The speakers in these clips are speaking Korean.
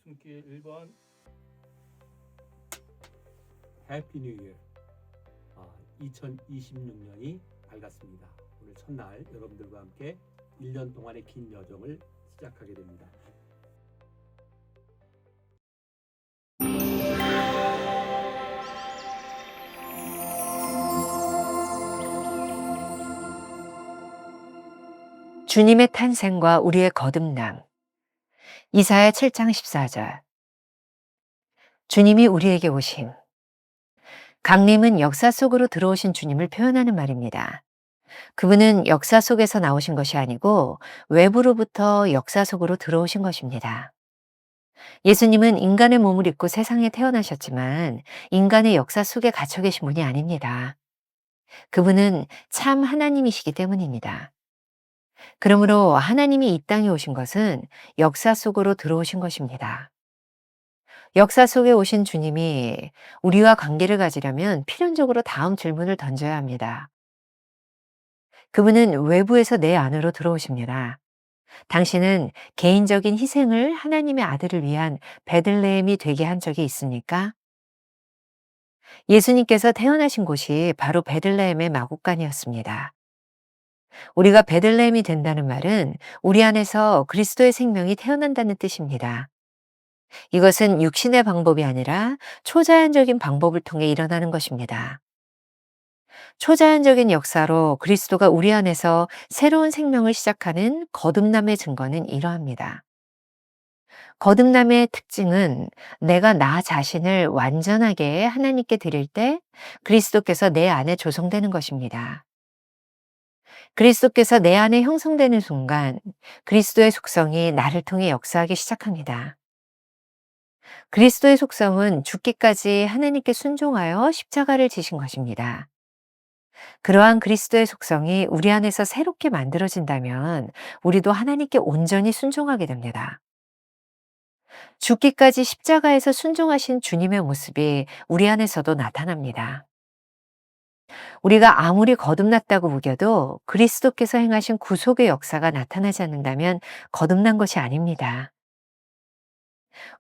손길 1번 해피 뉴 이어. 2026년이 밝았습니다. 오늘 첫날 여러분들과 함께 1년 동안의 긴 여정을 시작하게 됩니다. 주님의 탄생과 우리의 거듭남. 이사야 7장 14절. 주님이 우리에게 오심. 강림은 역사 속으로 들어오신 주님을 표현하는 말입니다. 그분은 역사 속에서 나오신 것이 아니고 외부로부터 역사 속으로 들어오신 것입니다. 예수님은 인간의 몸을 입고 세상에 태어나셨지만 인간의 역사 속에 갇혀 계신 분이 아닙니다. 그분은 참 하나님이시기 때문입니다. 그러므로 하나님이 이 땅에 오신 것은 역사 속으로 들어오신 것입니다. 역사 속에 오신 주님이 우리와 관계를 가지려면 필연적으로 다음 질문을 던져야 합니다. 그분은 외부에서 내 안으로 들어오십니다. 당신은 개인적인 희생을 하나님의 아들을 위한 베들레헴이 되게 한 적이 있습니까? 예수님께서 태어나신 곳이 바로 베들레헴의 마구간이었습니다. 우리가 베들레헴이 된다는 말은 우리 안에서 그리스도의 생명이 태어난다는 뜻입니다. 이것은 육신의 방법이 아니라 초자연적인 방법을 통해 일어나는 것입니다. 초자연적인 역사로 그리스도가 우리 안에서 새로운 생명을 시작하는 거듭남의 증거는 이러합니다. 거듭남의 특징은 내가 나 자신을 완전하게 하나님께 드릴 때 그리스도께서 내 안에 조성되는 것입니다. 그리스도께서 내 안에 형성되는 순간 그리스도의 속성이 나를 통해 역사하기 시작합니다. 그리스도의 속성은 죽기까지 하나님께 순종하여 십자가를 지신 것입니다. 그러한 그리스도의 속성이 우리 안에서 새롭게 만들어진다면 우리도 하나님께 온전히 순종하게 됩니다. 죽기까지 십자가에서 순종하신 주님의 모습이 우리 안에서도 나타납니다. 우리가 아무리 거듭났다고 우겨도 그리스도께서 행하신 구속의 역사가 나타나지 않는다면 거듭난 것이 아닙니다.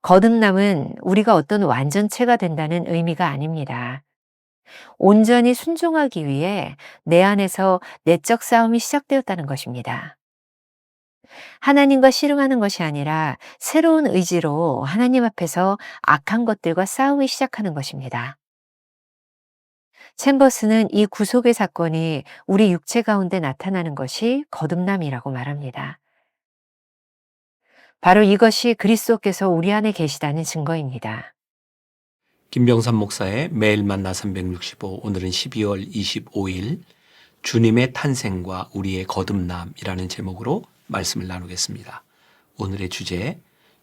거듭남은 우리가 어떤 완전체가 된다는 의미가 아닙니다. 온전히 순종하기 위해 내 안에서 내적 싸움이 시작되었다는 것입니다. 하나님과 씨름하는 것이 아니라 새로운 의지로 하나님 앞에서 악한 것들과 싸우기 시작하는 것입니다. 챔버스는 이 구속의 사건이 우리 육체 가운데 나타나는 것이 거듭남이라고 말합니다. 바로 이것이 그리스도께서 우리 안에 계시다는 증거입니다. 김병삼 목사의 매일 만나 365, 오늘은 12월 25일 주님의 탄생과 우리의 거듭남이라는 제목으로 말씀을 나누겠습니다. 오늘의 주제,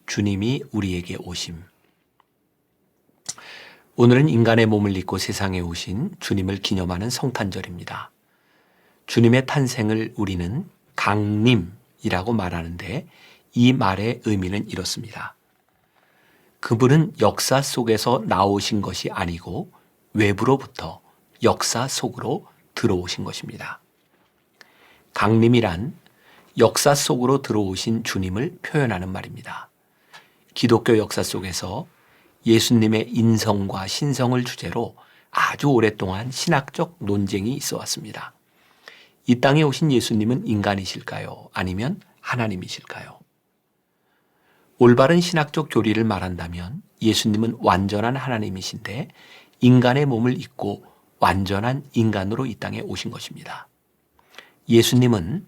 주님이 우리에게 오심. 오늘은 인간의 몸을 입고 세상에 오신 주님을 기념하는 성탄절입니다. 주님의 탄생을 우리는 강림이라고 말하는데 이 말의 의미는 이렇습니다. 그분은 역사 속에서 나오신 것이 아니고 외부로부터 역사 속으로 들어오신 것입니다. 강림이란 역사 속으로 들어오신 주님을 표현하는 말입니다. 기독교 역사 속에서 예수님의 인성과 신성을 주제로 아주 오랫동안 신학적 논쟁이 있어 왔습니다. 이 땅에 오신 예수님은 인간이실까요? 아니면 하나님이실까요? 올바른 신학적 교리를 말한다면 예수님은 완전한 하나님이신데 인간의 몸을 입고 완전한 인간으로 이 땅에 오신 것입니다. 예수님은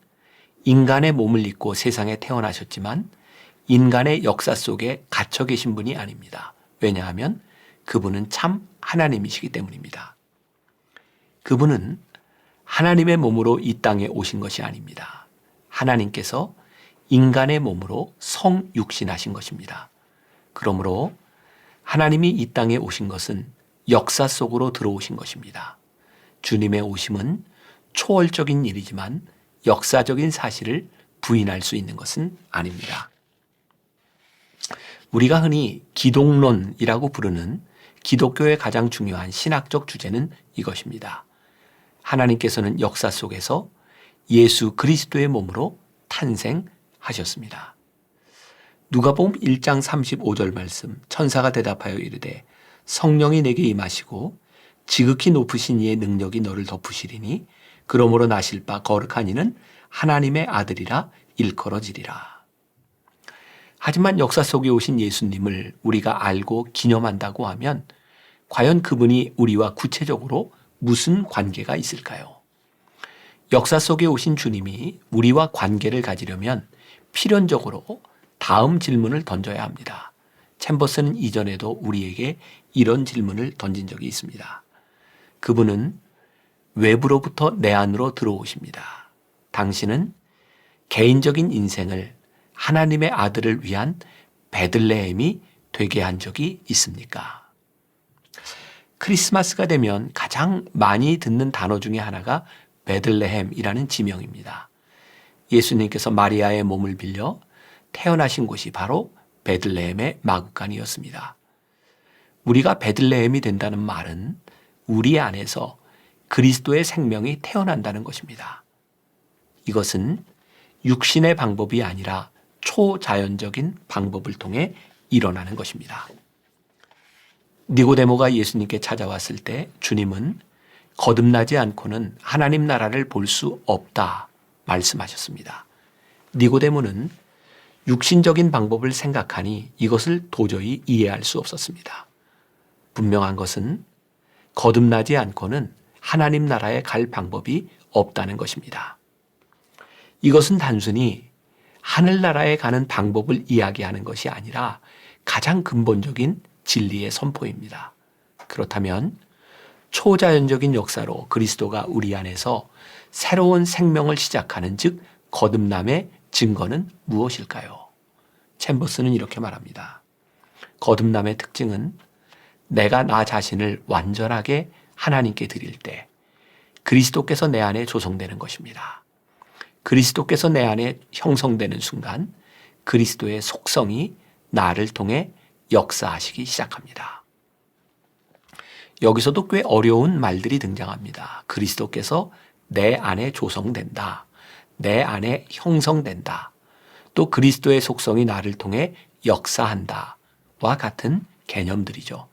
인간의 몸을 입고 세상에 태어나셨지만 인간의 역사 속에 갇혀 계신 분이 아닙니다. 왜냐하면 그분은 참 하나님이시기 때문입니다. 그분은 하나님의 몸으로 이 땅에 오신 것이 아닙니다. 하나님께서 인간의 몸으로 성육신하신 것입니다. 그러므로 하나님이 이 땅에 오신 것은 역사 속으로 들어오신 것입니다. 주님의 오심은 초월적인 일이지만 역사적인 사실을 부인할 수 있는 것은 아닙니다. 우리가 흔히 기독론이라고 부르는 기독교의 가장 중요한 신학적 주제는 이것입니다. 하나님께서는 역사 속에서 예수 그리스도의 몸으로 탄생하셨습니다. 누가복음 1장 35절 말씀, 천사가 대답하여 이르되 성령이 내게 임하시고 지극히 높으신 이의 능력이 너를 덮으시리니 그러므로 나실 바 거룩한 이는 하나님의 아들이라 일컬어지리라. 하지만 역사 속에 오신 예수님을 우리가 알고 기념한다고 하면 과연 그분이 우리와 구체적으로 무슨 관계가 있을까요? 역사 속에 오신 주님이 우리와 관계를 가지려면 필연적으로 다음 질문을 던져야 합니다. 챔버스는 이전에도 우리에게 이런 질문을 던진 적이 있습니다. 그분은 외부로부터 내 안으로 들어오십니다. 당신은 개인적인 인생을 하나님의 아들을 위한 베들레헴이 되게 한 적이 있습니까? 크리스마스가 되면 가장 많이 듣는 단어 중에 하나가 베들레헴이라는 지명입니다. 예수님께서 마리아의 몸을 빌려 태어나신 곳이 바로 베들레헴의 마구간이었습니다. 우리가 베들레헴이 된다는 말은 우리 안에서 그리스도의 생명이 태어난다는 것입니다. 이것은 육신의 방법이 아니라 초자연적인 방법을 통해 일어나는 것입니다. 니고데모가 예수님께 찾아왔을 때 주님은 거듭나지 않고는 하나님 나라를 볼 수 없다 말씀하셨습니다. 니고데모는 육신적인 방법을 생각하니 이것을 도저히 이해할 수 없었습니다. 분명한 것은 거듭나지 않고는 하나님 나라에 갈 방법이 없다는 것입니다. 이것은 단순히 하늘나라에 가는 방법을 이야기하는 것이 아니라 가장 근본적인 진리의 선포입니다. 그렇다면 초자연적인 역사로 그리스도가 우리 안에서 새로운 생명을 시작하는 즉 거듭남의 증거는 무엇일까요? 챔버스는 이렇게 말합니다. 거듭남의 특징은 내가 나 자신을 완전하게 하나님께 드릴 때 그리스도께서 내 안에 조성되는 것입니다. 그리스도께서 내 안에 형성되는 순간 그리스도의 속성이 나를 통해 역사하시기 시작합니다. 여기서도 꽤 어려운 말들이 등장합니다. 그리스도께서 내 안에 조성된다. 내 안에 형성된다. 또 그리스도의 속성이 나를 통해 역사한다. 와 같은 개념들이죠.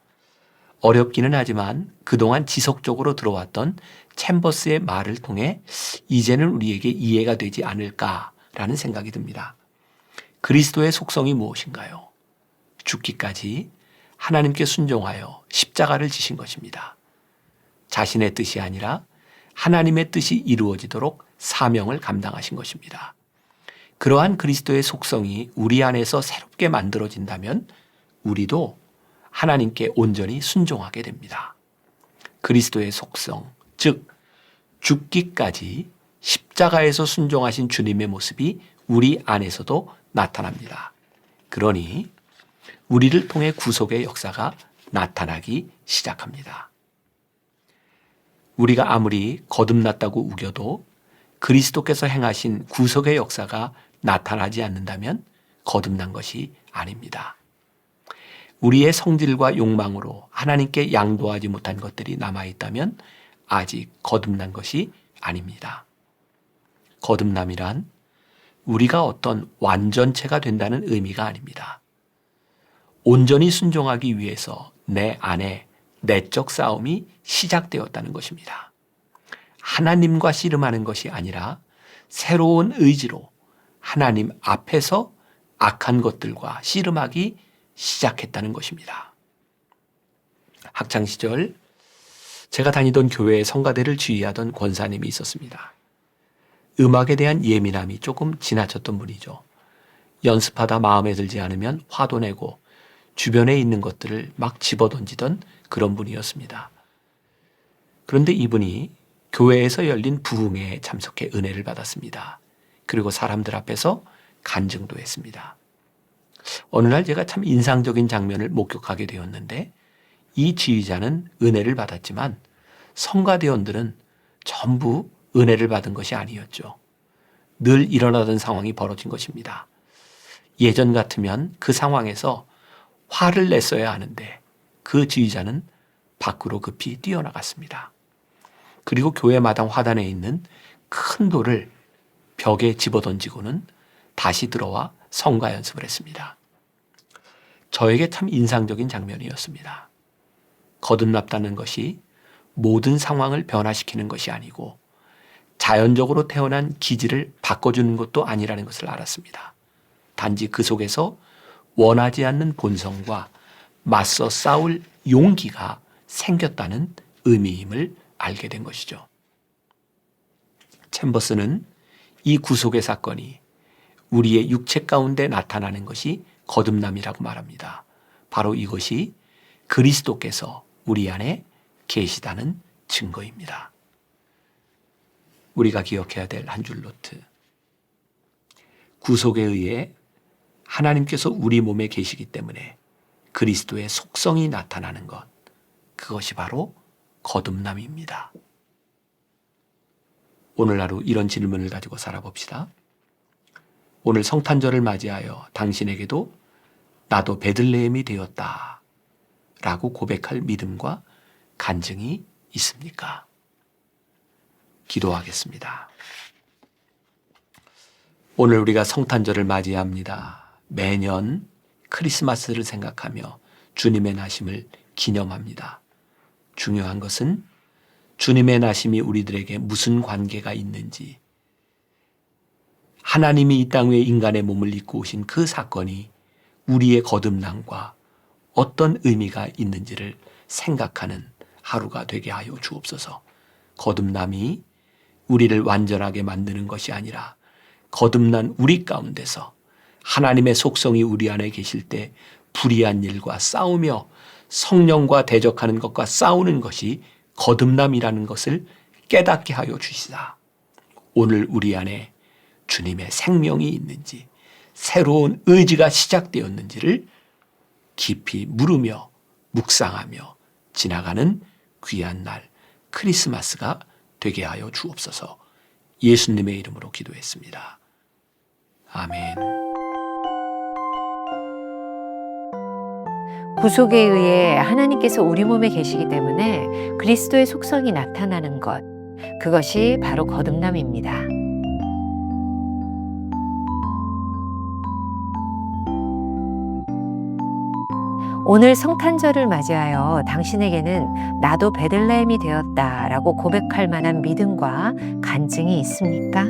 어렵기는 하지만 그동안 지속적으로 들어왔던 챔버스의 말을 통해 이제는 우리에게 이해가 되지 않을까라는 생각이 듭니다. 그리스도의 속성이 무엇인가요? 죽기까지 하나님께 순종하여 십자가를 지신 것입니다. 자신의 뜻이 아니라 하나님의 뜻이 이루어지도록 사명을 감당하신 것입니다. 그러한 그리스도의 속성이 우리 안에서 새롭게 만들어진다면 우리도 하나님께 온전히 순종하게 됩니다. 그리스도의 속성, 즉 죽기까지 십자가에서 순종하신 주님의 모습이 우리 안에서도 나타납니다. 그러니 우리를 통해 구속의 역사가 나타나기 시작합니다. 우리가 아무리 거듭났다고 우겨도 그리스도께서 행하신 구속의 역사가 나타나지 않는다면 거듭난 것이 아닙니다. 우리의 성질과 욕망으로 하나님께 양도하지 못한 것들이 남아있다면 아직 거듭난 것이 아닙니다. 거듭남이란 우리가 어떤 완전체가 된다는 의미가 아닙니다. 온전히 순종하기 위해서 내 안에 내적 싸움이 시작되었다는 것입니다. 하나님과 씨름하는 것이 아니라 새로운 의지로 하나님 앞에서 악한 것들과 씨름하기 시작했다는 것입니다. 학창시절 제가 다니던 교회의 성가대를 지휘하던 권사님이 있었습니다. 음악에 대한 예민함이 조금 지나쳤던 분이죠. 연습하다 마음에 들지 않으면 화도 내고 주변에 있는 것들을 막 집어던지던 그런 분이었습니다. 그런데 이분이 교회에서 열린 부흥회에 참석해 은혜를 받았습니다. 그리고 사람들 앞에서 간증도 했습니다. 어느 날 제가 참 인상적인 장면을 목격하게 되었는데 이 지휘자는 은혜를 받았지만 성가대원들은 전부 은혜를 받은 것이 아니었죠. 늘 일어나던 상황이 벌어진 것입니다. 예전 같으면 그 상황에서 화를 냈어야 하는데 그 지휘자는 밖으로 급히 뛰어나갔습니다. 그리고 교회 마당 화단에 있는 큰 돌을 벽에 집어던지고는 다시 들어와 성가 연습을 했습니다. 저에게 참 인상적인 장면이었습니다. 거듭났다는 것이 모든 상황을 변화시키는 것이 아니고 자연적으로 태어난 기질을 바꿔주는 것도 아니라는 것을 알았습니다. 단지 그 속에서 원하지 않는 본성과 맞서 싸울 용기가 생겼다는 의미임을 알게 된 것이죠. 챔버스는 이 구속의 사건이 우리의 육체 가운데 나타나는 것이 거듭남이라고 말합니다. 바로 이것이 그리스도께서 우리 안에 계시다는 증거입니다. 우리가 기억해야 될 한 줄 노트. 구속에 의해 하나님께서 우리 몸에 계시기 때문에 그리스도의 속성이 나타나는 것, 그것이 바로 거듭남입니다. 오늘 하루 이런 질문을 가지고 살아봅시다. 오늘 성탄절을 맞이하여 당신에게도 나도 베들레헴이 되었다 라고 고백할 믿음과 간증이 있습니까? 기도하겠습니다. 오늘 우리가 성탄절을 맞이합니다. 매년 크리스마스를 생각하며 주님의 나심을 기념합니다. 중요한 것은 주님의 나심이 우리들에게 무슨 관계가 있는지, 하나님이 이 땅 위에 인간의 몸을 입고 오신 그 사건이 우리의 거듭남과 어떤 의미가 있는지를 생각하는 하루가 되게 하여 주옵소서. 거듭남이 우리를 완전하게 만드는 것이 아니라 거듭난 우리 가운데서 하나님의 속성이 우리 안에 계실 때 불의한 일과 싸우며 성령과 대적하는 것과 싸우는 것이 거듭남이라는 것을 깨닫게 하여 주시사 오늘 우리 안에 주님의 생명이 있는지 새로운 의지가 시작되었는지를 깊이 물으며 묵상하며 지나가는 귀한 날 크리스마스가 되게 하여 주옵소서. 예수님의 이름으로 기도했습니다. 아멘. 구속에 의해 하나님께서 우리 몸에 계시기 때문에 그리스도의 속성이 나타나는 것, 그것이 바로 거듭남입니다. 오늘 성탄절을 맞이하여 당신에게는 나도 베들레헴이 되었다라고 고백할 만한 믿음과 간증이 있습니까?